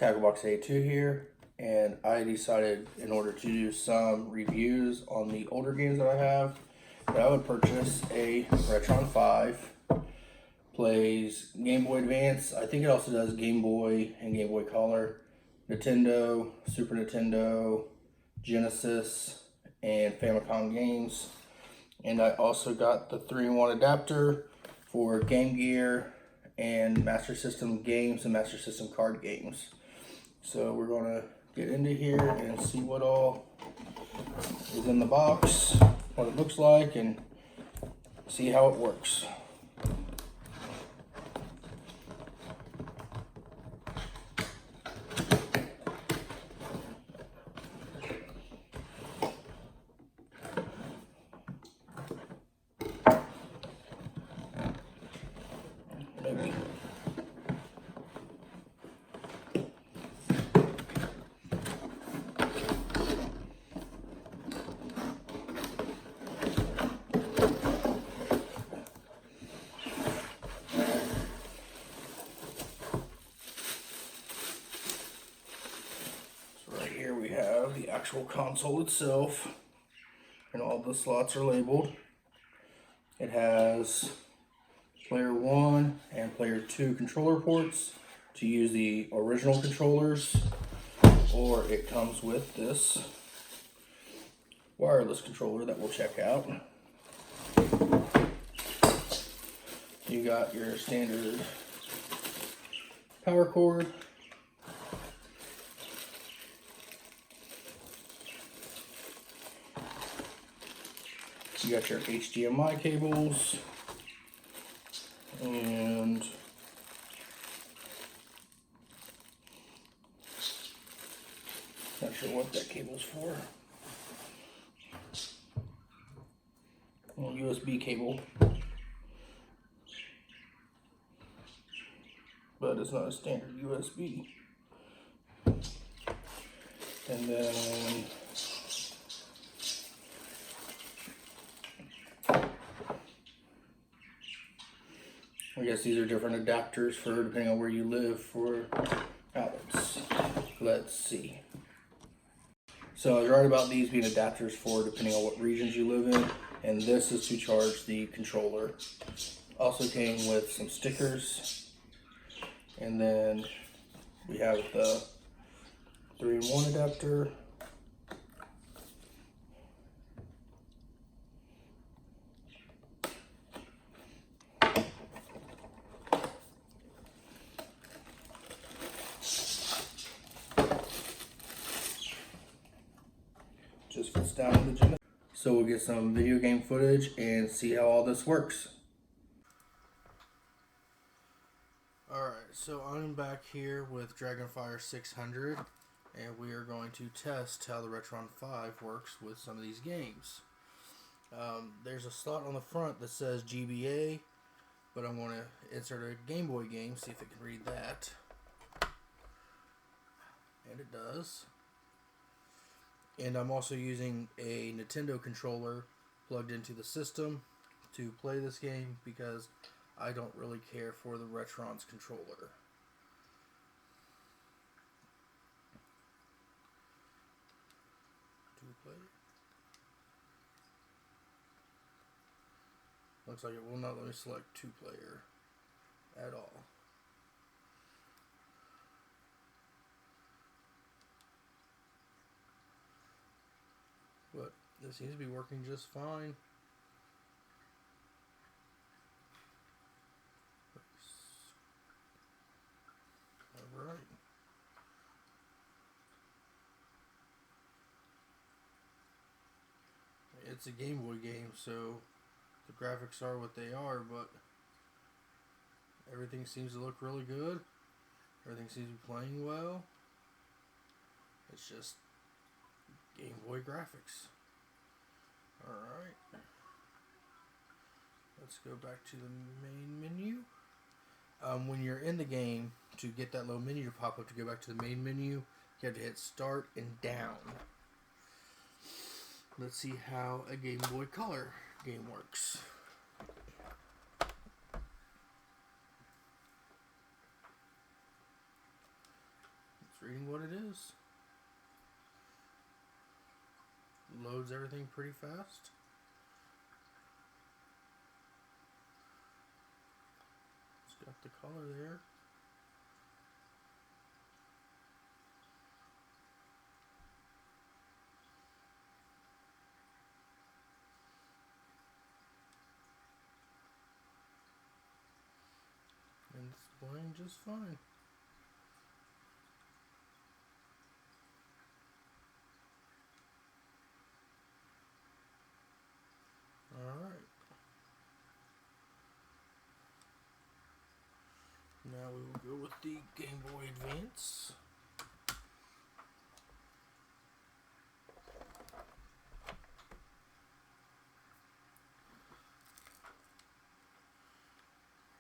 Tackle Box 82 here, and I decided in order to do some reviews on the older games that I have, that I would purchase a Retron 5. Plays Game Boy Advance. I think it also does Game Boy and Game Boy Color, Nintendo, Super Nintendo, Genesis, and Famicom games. And I also got the 3-in-1 adapter for Game Gear and Master System games and Master System card games. So we're going to get into here and see what all is in the box, what it looks like, and see how it works. Maybe. So right here we have the actual console itself, and all the slots are labeled. It has player 1 and player 2 controller ports to use the original controllers, or it comes with this wireless controller that we'll check out. You got your standard power cord, you got your HDMI cables, and not sure what that cable's for. USB cable, but it's not a standard USB. And then I guess these are different adapters for depending on where you live for outlets. Let's see. So I was right about these being adapters for depending on what regions you live in, and this is to charge the controller. Also came with some stickers, and then we have the 3-in-1 adapter. Just fits down in the Genesis. So we'll get some video game footage and see how all this works. Alright, so I'm back here with Dragonfire 600, and we are going to test how the Retron 5 works with some of these games. There's a slot on the front that says GBA, but I'm going to insert a Game Boy game, see if it can read that. And it does. And I'm also using a Nintendo controller plugged into the system to play this game because I don't really care for the Retron's controller. Two-player. Looks like it will not let me select two-player at all. But this seems to be working just fine. Alright. It's a Game Boy game, so the graphics are what they are, but everything seems to look really good. Everything seems to be playing well. It's just Game Boy graphics. Alright. Let's go back to the main menu. When you're in the game, to get that little menu to pop up to go back to the main menu, you have to hit start and down. Let's see how a Game Boy Color game works. reading what it is. Loads everything pretty fast. It's got the color there. And it's playing just fine. Alright. Now we will go with the Game Boy Advance.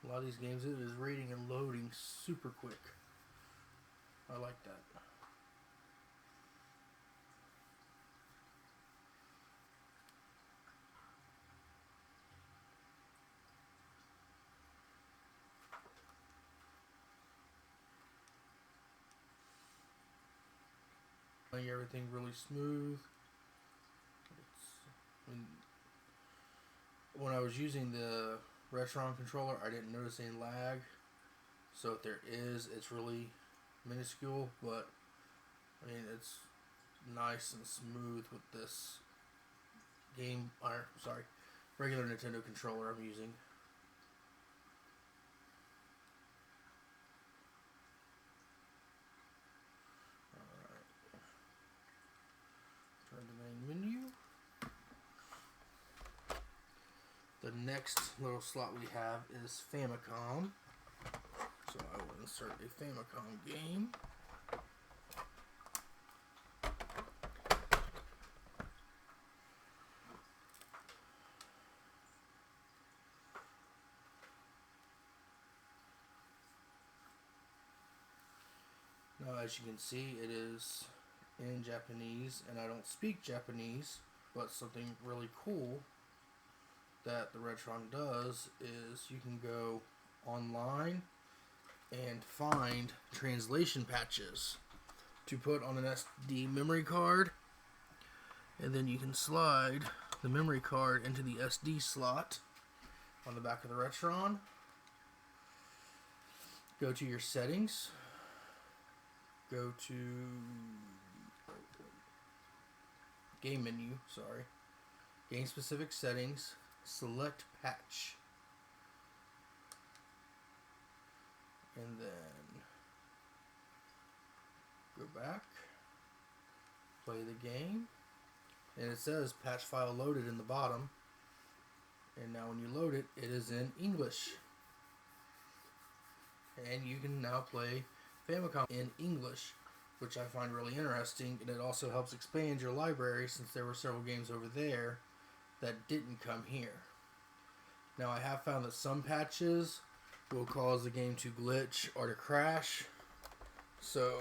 A lot of these games, it is reading and loading super quick. I like that. Playing everything really smooth. When I was using the Retron controller, I didn't notice any lag. So if there is, it's really minuscule, but I mean it's nice and smooth with this regular Nintendo controller I'm using. Alright. Turn the main menu. The next little slot we have is Famicom. So I will insert a Famicom game. Now, as you can see, it is in Japanese, and I don't speak Japanese, but something really cool that the Retron does is you can go online and find translation patches to put on an SD memory card, and then you can slide the memory card into the SD slot on the back of the Retron. Go to your settings, go to game menu, game specific settings, select patch, and then go back, play the game, and it says patch file loaded in the bottom, and now when you load it, it is in English, and you can now play Famicom in English, which I find really interesting, and it also helps expand your library since there were several games over there that didn't come here. Now, I have found that some patches will cause the game to glitch or to crash, so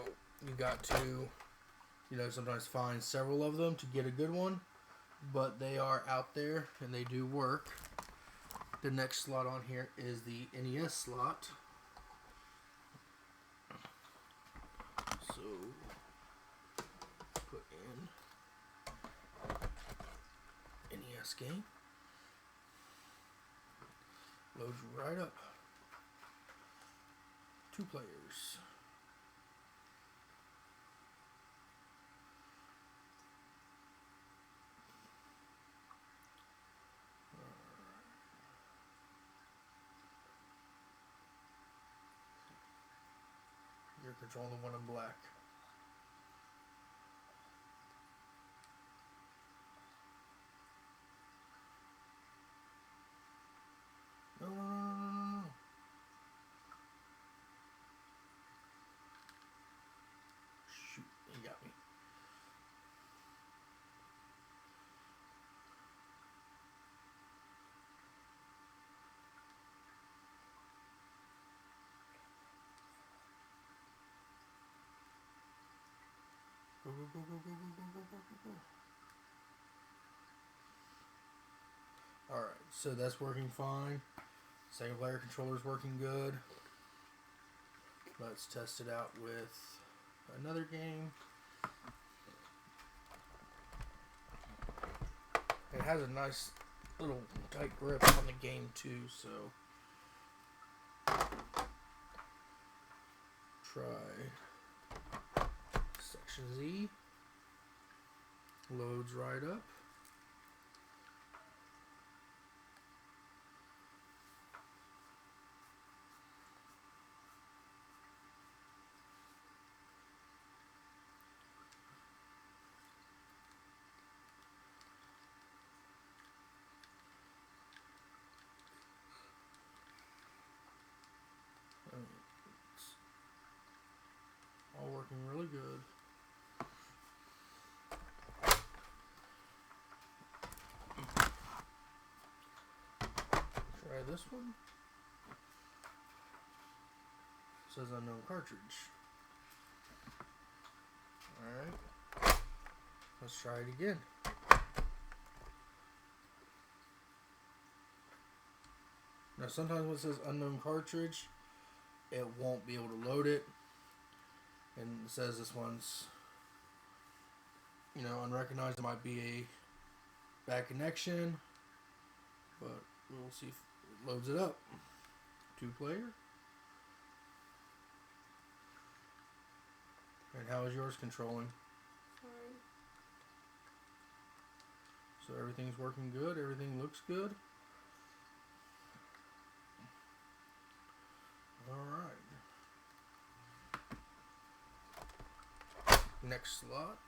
you got to, sometimes find several of them to get a good one, but they are out there and they do work. The next slot on here is the NES slot. So, put in NES game. Loads right up. 2 players. You're controlling the one in black. No. Shoot, he got me. Go. Alright, so that's working fine. Second player controller's working good. Let's test it out with another game. It has a nice little tight grip on the game too, so try Section Z. Loads right up. It's all working really good. Try this one. It says unknown cartridge. Alright. Let's try it again. Now sometimes when it says unknown cartridge, it won't be able to load it. And it says this one's, unrecognized. It might be a bad connection. But we'll see if it loads it up. 2-player. And how is yours controlling? Fine. So everything's working good. Everything looks good. Alright. Next slot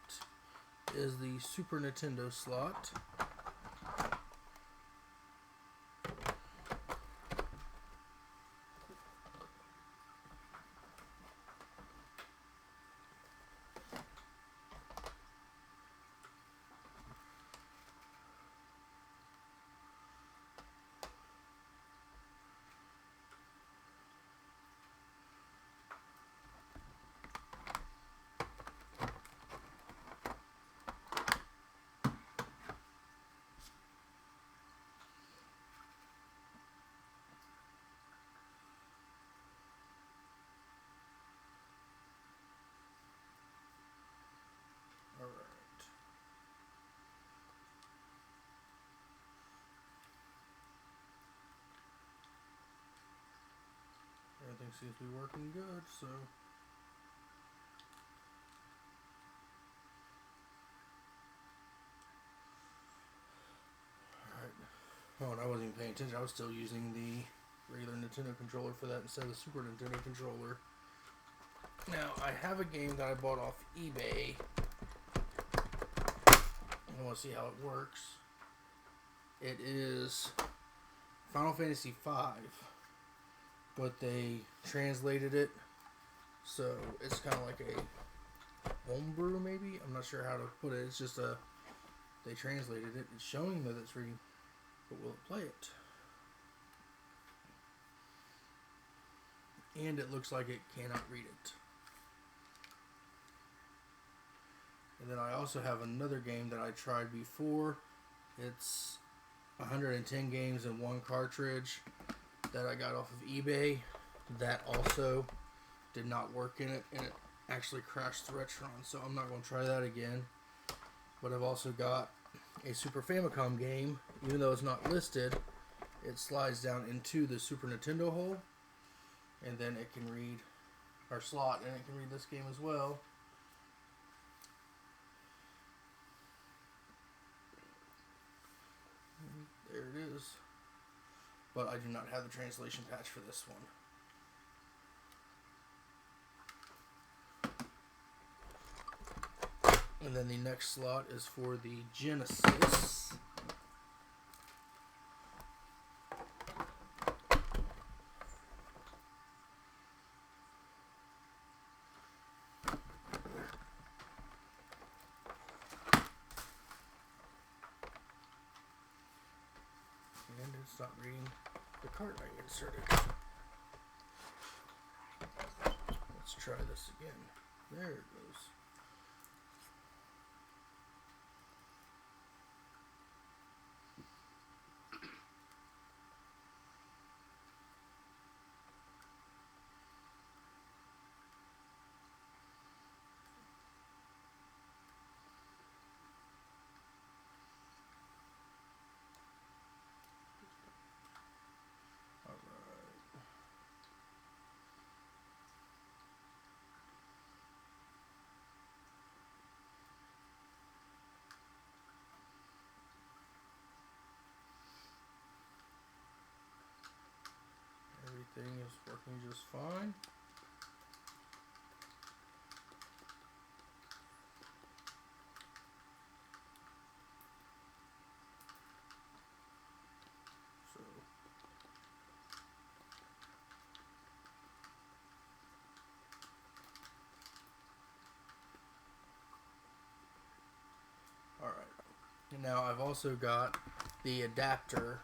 is the Super Nintendo slot. Alright. Everything seems to be working good, so alright. Oh, and I wasn't even paying attention. I was still using the regular Nintendo controller for that instead of the Super Nintendo controller. Now, I have a game that I bought off eBay. I want to see how it works. It is Final Fantasy V, but they translated it, so it's kind of like a homebrew, maybe? I'm not sure how to put it. It's just they translated it. It's showing that it's reading, but will it play it? And it looks like it cannot read it. And then I also have another game that I tried before. It's 110 games in one cartridge that I got off of eBay. That also did not work in it, and it actually crashed the Retron, so I'm not going to try that again. But I've also got a Super Famicom game. Even though it's not listed, it slides down into the Super Nintendo hole, and then it can read our slot, and it can read this game as well. There it is. But I do not have the translation patch for this one. And then the next slot is for the Genesis. And it's not reading the card I inserted. Let's try this again. There it goes. everything is working just fine. So alright. Now I've also got the adapter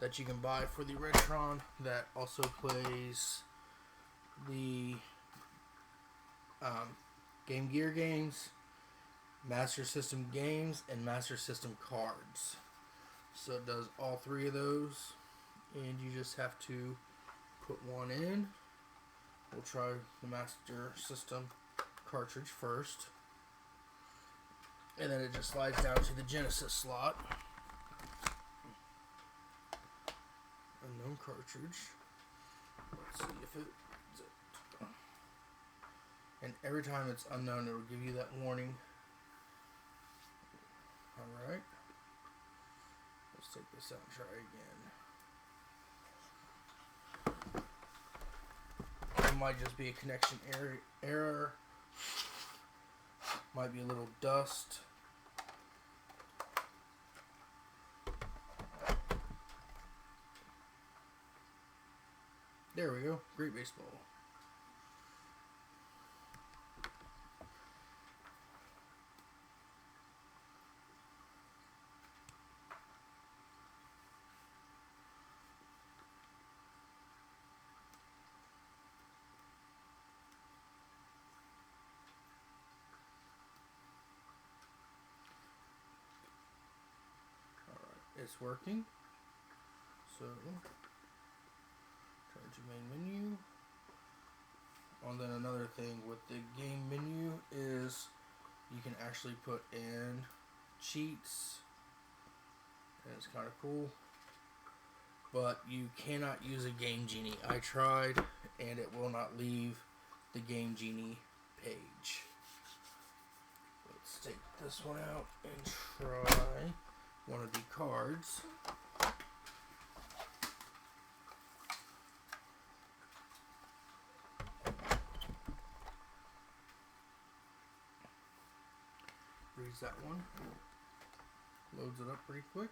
that you can buy for the Retron that also plays the Game Gear games, Master System games, and Master System cards. So it does all three of those, and you just have to put one in. We'll try the Master System cartridge first, and then it just slides down to the Genesis slot. Unknown cartridge. Let's see if it. And every time it's unknown, it will give you that warning. Alright. Let's take this out and try again. It might just be a connection error. Might be a little dust. There we go. Great baseball. It's working. So, turn to main menu. And then another thing with the game menu is you can actually put in cheats. And it's kind of cool. But you cannot use a Game Genie. I tried, and it will not leave the Game Genie page. Let's take this one out and try one of the cards. Reads that one. Loads it up pretty quick.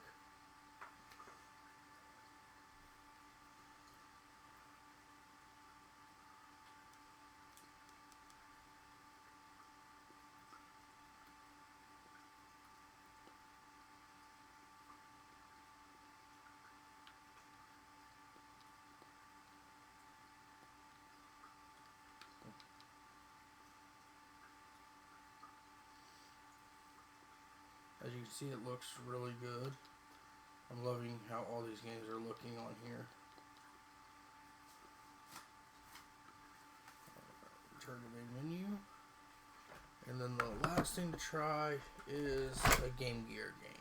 As you can see, it looks really good. I'm loving how all these games are looking on here. Return to main menu. And then the last thing to try is a Game Gear game.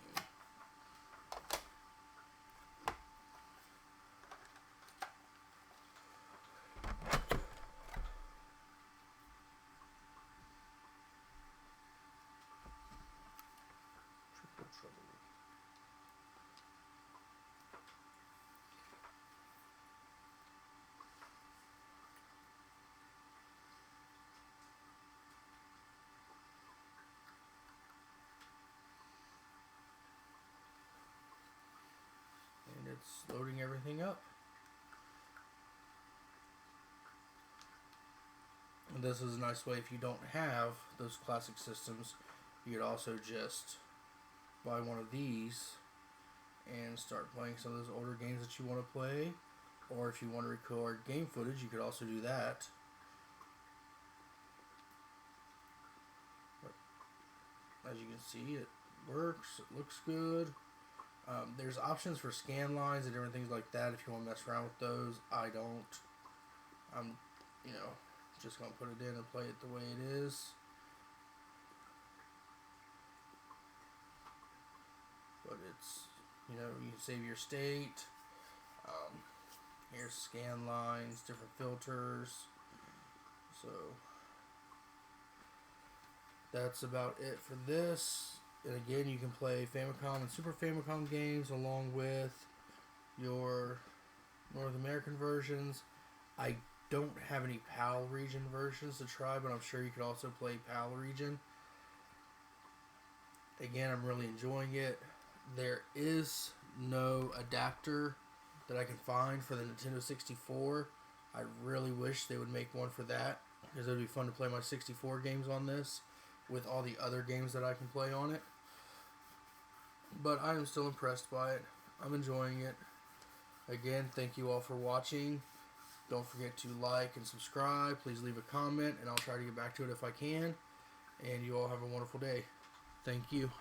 And it's loading everything up. And this is a nice way if you don't have those classic systems, you could also just buy one of these and start playing some of those older games that you want to play. Or if you want to record game footage, you could also do that. But as you can see, it works, it looks good. There's options for scan lines and different things like that if you want to mess around with those. I don't. I'm, just going to put it in and play it the way it is. But it's, you can save your state. Here's scan lines, different filters. So that's about it for this. And again, you can play Famicom and Super Famicom games along with your North American versions. I don't have any PAL region versions to try, but I'm sure you could also play PAL region. Again, I'm really enjoying it. There is no adapter that I can find for the Nintendo 64. I really wish they would make one for that, because it would be fun to play my 64 games on this with all the other games that I can play on it. But I am still impressed by it. I'm enjoying it. Again, thank you all for watching. Don't forget to like and subscribe. Please leave a comment, and I'll try to get back to it if I can. And you all have a wonderful day. Thank you.